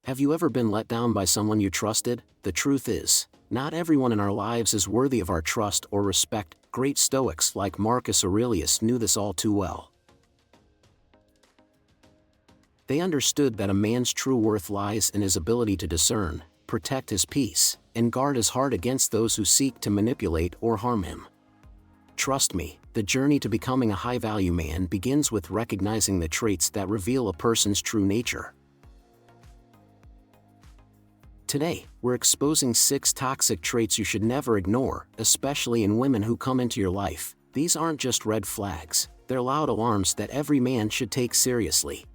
Have you ever been let down by someone you trusted? The truth is, not everyone in our lives is worthy of our trust or respect. Great Stoics like Marcus Aurelius knew this all too well. They understood that a man's true worth lies in his ability to discern, protect his peace, and guard his heart against those who seek to manipulate or harm him. Trust me, the journey to becoming a high-value man begins with recognizing the traits that reveal a person's true nature. Today, we're exposing 6 toxic traits you should never ignore, especially in women who come into your life. These aren't just red flags, they're loud alarms that every man should take seriously.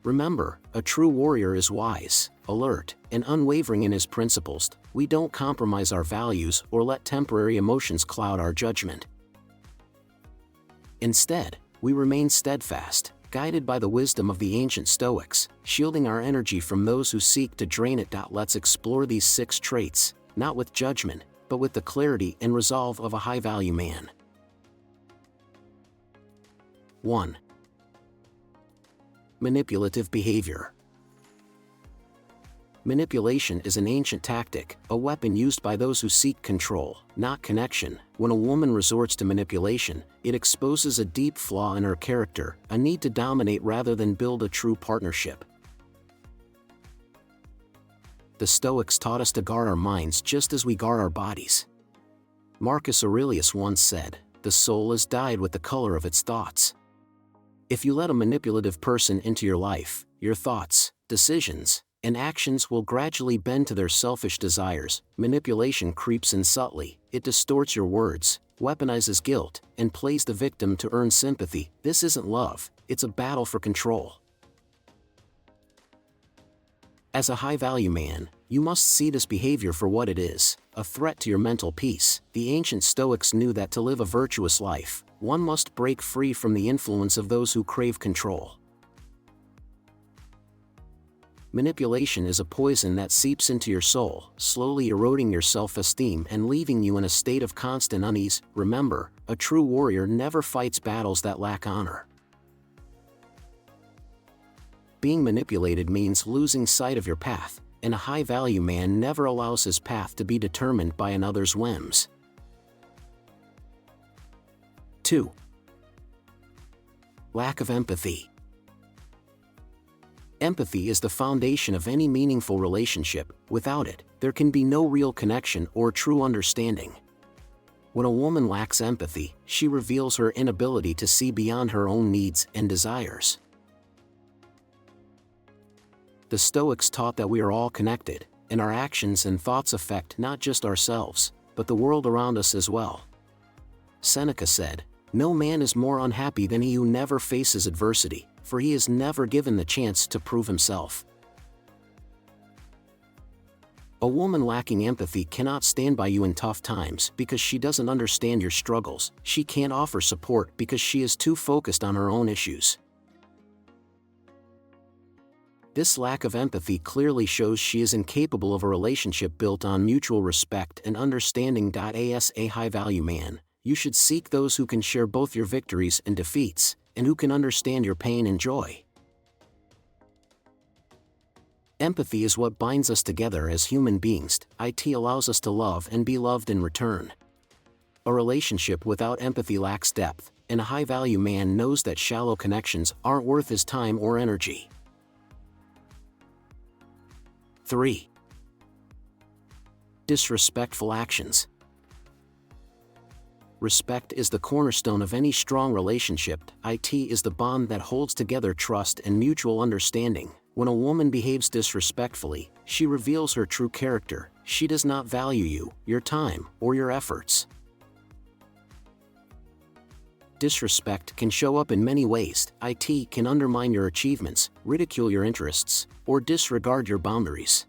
Remember, a true warrior is wise, alert, and unwavering in his principles. We don't compromise our values or let temporary emotions cloud our judgment. Instead, we remain steadfast, guided by the wisdom of the ancient Stoics, shielding our energy from those who seek to drain it. Let's explore these 6 traits, not with judgment, but with the clarity and resolve of a high-value man. 1. Manipulative behavior. Manipulation is an ancient tactic, a weapon used by those who seek control, not connection. When a woman resorts to manipulation, it exposes a deep flaw in her character, a need to dominate rather than build a true partnership. The Stoics taught us to guard our minds just as we guard our bodies. Marcus Aurelius once said, "The soul is dyed with the color of its thoughts." If you let a manipulative person into your life, your thoughts, decisions, and actions will gradually bend to their selfish desires. Manipulation creeps in subtly, it distorts your words, weaponizes guilt, and plays the victim to earn sympathy. This isn't love, it's a battle for control. As a high-value man, you must see this behavior for what it is, a threat to your mental peace. The ancient Stoics knew that to live a virtuous life, one must break free from the influence of those who crave control. Manipulation is a poison that seeps into your soul, slowly eroding your self-esteem and leaving you in a state of constant unease. Remember, a true warrior never fights battles that lack honor. Being manipulated means losing sight of your path, and a high-value man never allows his path to be determined by another's whims. 2. Lack of empathy. Empathy is the foundation of any meaningful relationship. Without it, there can be no real connection or true understanding. When a woman lacks empathy, she reveals her inability to see beyond her own needs and desires. The Stoics taught that we are all connected, and our actions and thoughts affect not just ourselves, but the world around us as well. Seneca said, "No man is more unhappy than he who never faces adversity, for he is never given the chance to prove himself." A woman lacking empathy cannot stand by you in tough times because she doesn't understand your struggles. She can't offer support because she is too focused on her own issues. This lack of empathy clearly shows she is incapable of a relationship built on mutual respect and understanding. As a high-value man, you should seek those who can share both your victories and defeats, and who can understand your pain and joy. Empathy is what binds us together as human beings. It allows us to love and be loved in return. A relationship without empathy lacks depth, and a high-value man knows that shallow connections aren't worth his time or energy. 3. Disrespectful actions. Respect is the cornerstone of any strong relationship. It is the bond that holds together trust and mutual understanding. When a woman behaves disrespectfully, she reveals her true character. She does not value you, your time, or your efforts. Disrespect can show up in many ways. It can undermine your achievements, ridicule your interests, or disregard your boundaries.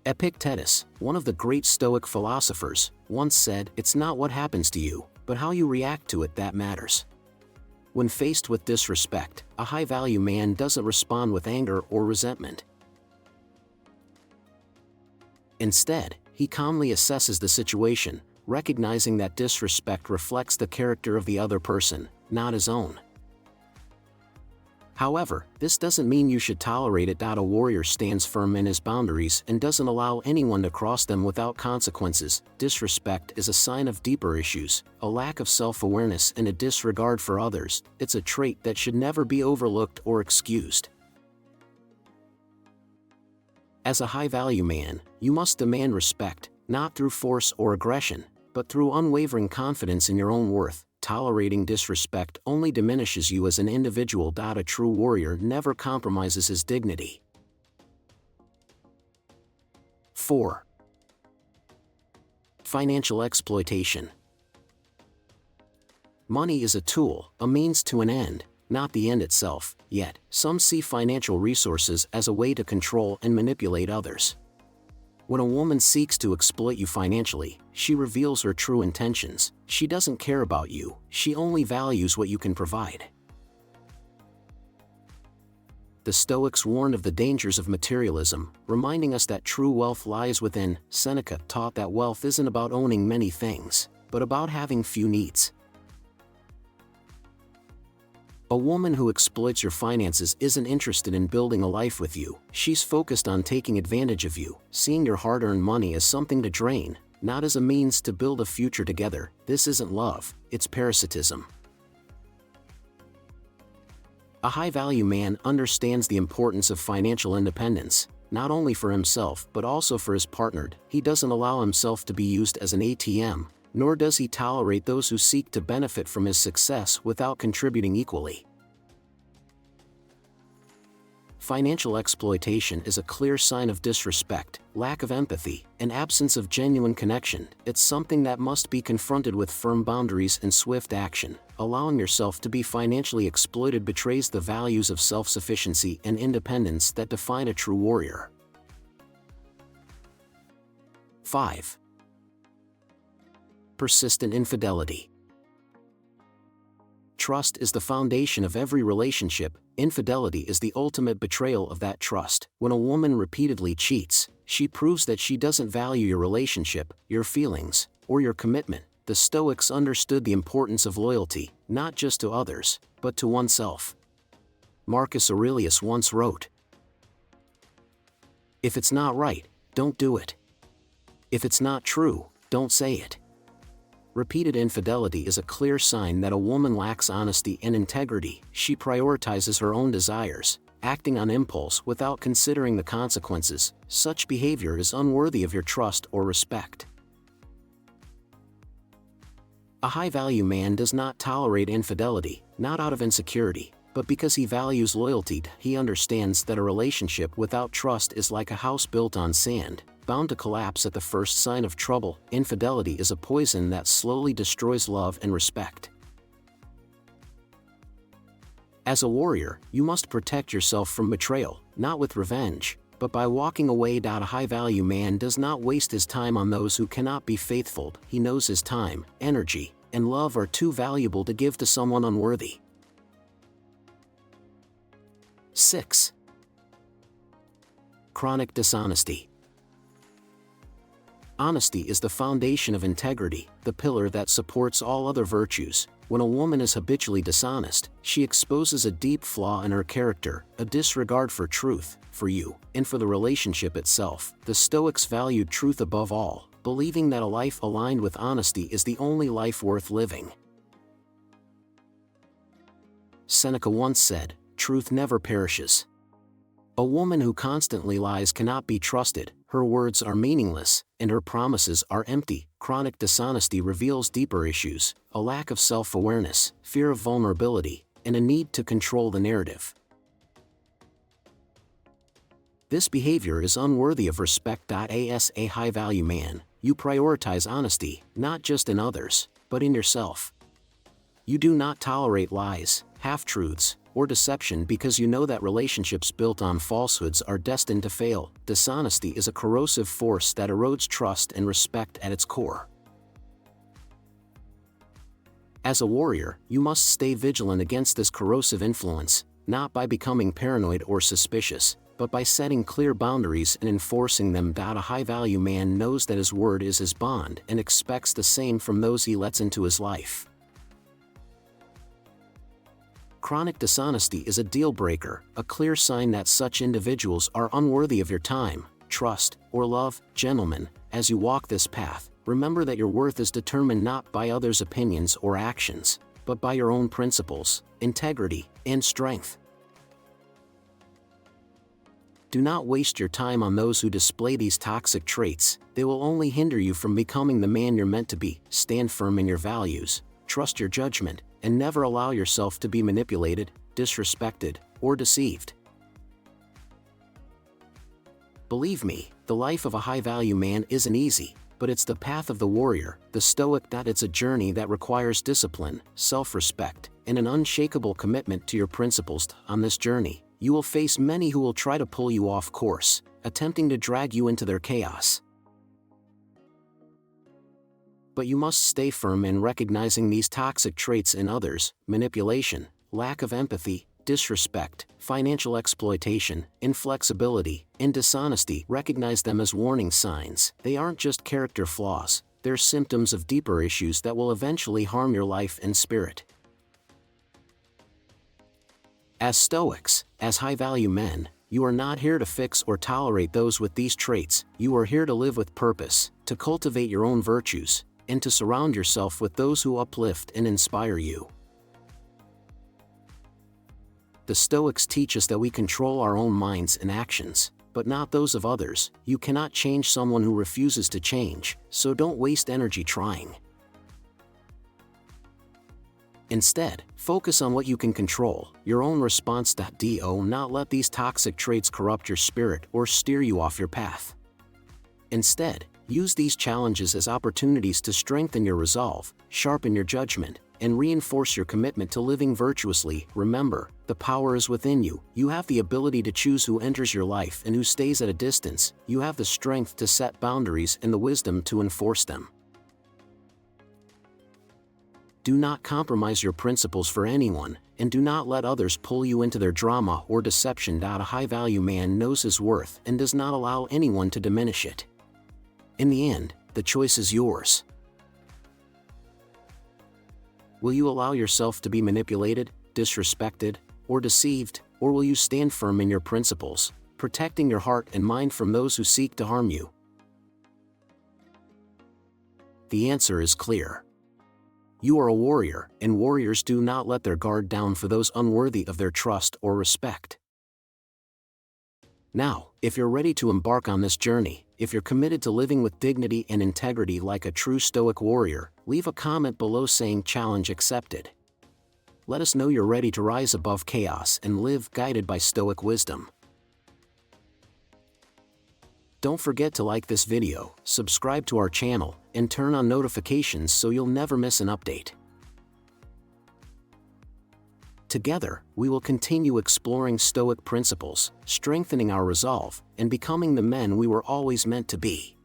Epictetus, one of the great Stoic philosophers, once said, "It's not what happens to you, but how you react to it that matters." When faced with disrespect, a high-value man doesn't respond with anger or resentment. Instead, he calmly assesses the situation, recognizing that disrespect reflects the character of the other person, not his own. However, this doesn't mean you should tolerate it. A warrior stands firm in his boundaries and doesn't allow anyone to cross them without consequences. Disrespect is a sign of deeper issues, a lack of self-awareness and a disregard for others. It's a trait that should never be overlooked or excused. As a high-value man, you must demand respect, not through force or aggression, but through unwavering confidence in your own worth. Tolerating disrespect only diminishes you as an individual. A true warrior never compromises his dignity. 4. Financial exploitation. Money is a tool, a means to an end, not the end itself, yet some see financial resources as a way to control and manipulate others. When a woman seeks to exploit you financially, she reveals her true intentions. She doesn't care about you, she only values what you can provide. The Stoics warned of the dangers of materialism, reminding us that true wealth lies within. Seneca taught that wealth isn't about owning many things, but about having few needs. A woman who exploits your finances isn't interested in building a life with you. She's focused on taking advantage of you, seeing your hard-earned money as something to drain, not as a means to build a future together. This isn't love, it's parasitism. A high-value man understands the importance of financial independence, not only for himself but also for his partner. He doesn't allow himself to be used as an ATM, nor does he tolerate those who seek to benefit from his success without contributing equally. Financial exploitation is a clear sign of disrespect, lack of empathy, and absence of genuine connection. It's something that must be confronted with firm boundaries and swift action. Allowing yourself to be financially exploited betrays the values of self-sufficiency and independence that define a true warrior. 5. Persistent infidelity. Trust is the foundation of every relationship. Infidelity is the ultimate betrayal of that trust. When a woman repeatedly cheats, she proves that she doesn't value your relationship, your feelings, or your commitment. The Stoics understood the importance of loyalty, not just to others, but to oneself. Marcus Aurelius once wrote, "If it's not right, don't do it. If it's not true, don't say it." Repeated infidelity is a clear sign that a woman lacks honesty and integrity. She prioritizes her own desires, acting on impulse without considering the consequences. Such behavior is unworthy of your trust or respect. A high-value man does not tolerate infidelity, not out of insecurity, but because he values loyalty. He understands that a relationship without trust is like a house built on sand, bound to collapse at the first sign of trouble. Infidelity is a poison that slowly destroys love and respect. As a warrior, you must protect yourself from betrayal, not with revenge, but by walking away. A high-value man does not waste his time on those who cannot be faithful. He knows his time, energy, and love are too valuable to give to someone unworthy. 6. Chronic dishonesty. Honesty is the foundation of integrity, the pillar that supports all other virtues. When a woman is habitually dishonest, she exposes a deep flaw in her character, a disregard for truth, for you, and for the relationship itself. The Stoics valued truth above all, believing that a life aligned with honesty is the only life worth living. Seneca once said, "Truth never perishes." A woman who constantly lies cannot be trusted. Her words are meaningless, and her promises are empty. Chronic dishonesty reveals deeper issues, a lack of self-awareness, fear of vulnerability, and a need to control the narrative. This behavior is unworthy of respect. As a high-value man, you prioritize honesty, not just in others, but in yourself. You do not tolerate lies, half-truths, or deception because you know that relationships built on falsehoods are destined to fail. Dishonesty is a corrosive force that erodes trust and respect at its core. As a warrior, you must stay vigilant against this corrosive influence, not by becoming paranoid or suspicious, but by setting clear boundaries and enforcing them. A high-value man knows that his word is his bond and expects the same from those he lets into his life. Chronic dishonesty is a deal-breaker, a clear sign that such individuals are unworthy of your time, trust, or love. Gentlemen, as you walk this path, remember that your worth is determined not by others' opinions or actions, but by your own principles, integrity, and strength. Do not waste your time on those who display these toxic traits. They will only hinder you from becoming the man you're meant to be. Stand firm in your values, trust your judgment, and never allow yourself to be manipulated, disrespected, or deceived. Believe me, the life of a high-value man isn't easy, but it's the path of the warrior, the Stoic. That it's a journey that requires discipline, self-respect, and an unshakable commitment to your principles. On this journey, you will face many who will try to pull you off course, attempting to drag you into their chaos. But you must stay firm in recognizing these toxic traits in others: manipulation, lack of empathy, disrespect, financial exploitation, inflexibility, and dishonesty. Recognize them as warning signs. They aren't just character flaws, they're symptoms of deeper issues that will eventually harm your life and spirit. As Stoics, as high-value men, you are not here to fix or tolerate those with these traits. You are here to live with purpose, to cultivate your own virtues, and to surround yourself with those who uplift and inspire you. The Stoics teach us that we control our own minds and actions, but not those of others. You cannot change someone who refuses to change, so don't waste energy trying. Instead, focus on what you can control, your own response. Do not let these toxic traits corrupt your spirit or steer you off your path. Instead, use these challenges as opportunities to strengthen your resolve, sharpen your judgment, and reinforce your commitment to living virtuously. Remember, the power is within you. You have the ability to choose who enters your life and who stays at a distance. You have the strength to set boundaries and the wisdom to enforce them. Do not compromise your principles for anyone, and do not let others pull you into their drama or deception. A high-value man knows his worth and does not allow anyone to diminish it. In the end, the choice is yours. Will you allow yourself to be manipulated, disrespected, or deceived, or will you stand firm in your principles, protecting your heart and mind from those who seek to harm you? The answer is clear. You are a warrior, and warriors do not let their guard down for those unworthy of their trust or respect. Now, if you're ready to embark on this journey, if you're committed to living with dignity and integrity like a true Stoic warrior, leave a comment below saying "Challenge accepted." Let us know you're ready to rise above chaos and live guided by Stoic wisdom. Don't forget to like this video, subscribe to our channel, and turn on notifications so you'll never miss an update. Together, we will continue exploring Stoic principles, strengthening our resolve, and becoming the men we were always meant to be.